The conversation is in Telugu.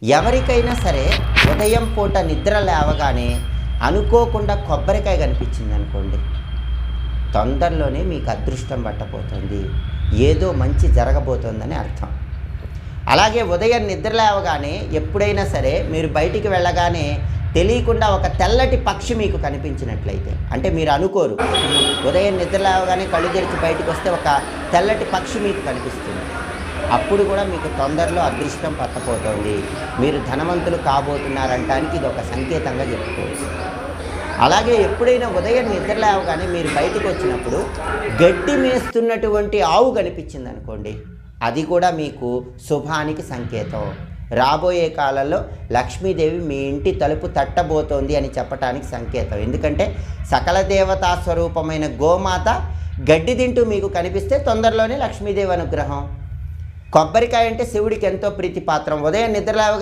ఎవరికైనా సరే ఉదయం పూట నిద్ర లేవగానే అనుకోకుండా కొబ్బరికాయ కనిపించింది అనుకోండి, తొందరలోనే మీకు అదృష్టం పట్టబోతుంది, ఏదో మంచి జరగబోతోందని అర్థం. అలాగే ఉదయం నిద్ర లేవగానే ఎప్పుడైనా సరే మీరు బయటికి వెళ్ళగానే తెలియకుండా ఒక తెల్లటి పక్షి మీకు కనిపించినట్లయితే, అంటే మీరు అనుకోరు, ఉదయం నిద్ర లేవగానే కళ్ళు తెరిచి బయటకు వస్తే ఒక తెల్లటి పక్షి మీకు కనిపిస్తుంది, అప్పుడు కూడా మీకు తొందరలో అదృష్టం పట్టబోతోంది, మీరు ధనవంతులు కాబోతున్నారంటానికి ఇది ఒక సంకేతంగా చెప్పుకోవచ్చు. అలాగే ఎప్పుడైనా ఉదయం నిద్ర లేవగానే మీరు బయటకు వచ్చినప్పుడు గడ్డి మేస్తున్నటువంటి ఆవు కనిపించింది అనుకోండి, అది కూడా మీకు శుభానికి సంకేతం. రాబోయే కాలంలో లక్ష్మీదేవి మీ ఇంటి తలుపు తట్టబోతోంది అని చెప్పడానికి సంకేతం. ఎందుకంటే సకల దేవతా స్వరూపమైన గోమాత గడ్డి తింటూ మీకు కనిపిస్తే తొందరలోనే లక్ష్మీదేవి అనుగ్రహం. కొబ్బరికాయ అంటే శివుడికి ఎంతో ప్రీతిపాత్రం. ఉదయం నిద్ర లేవగానే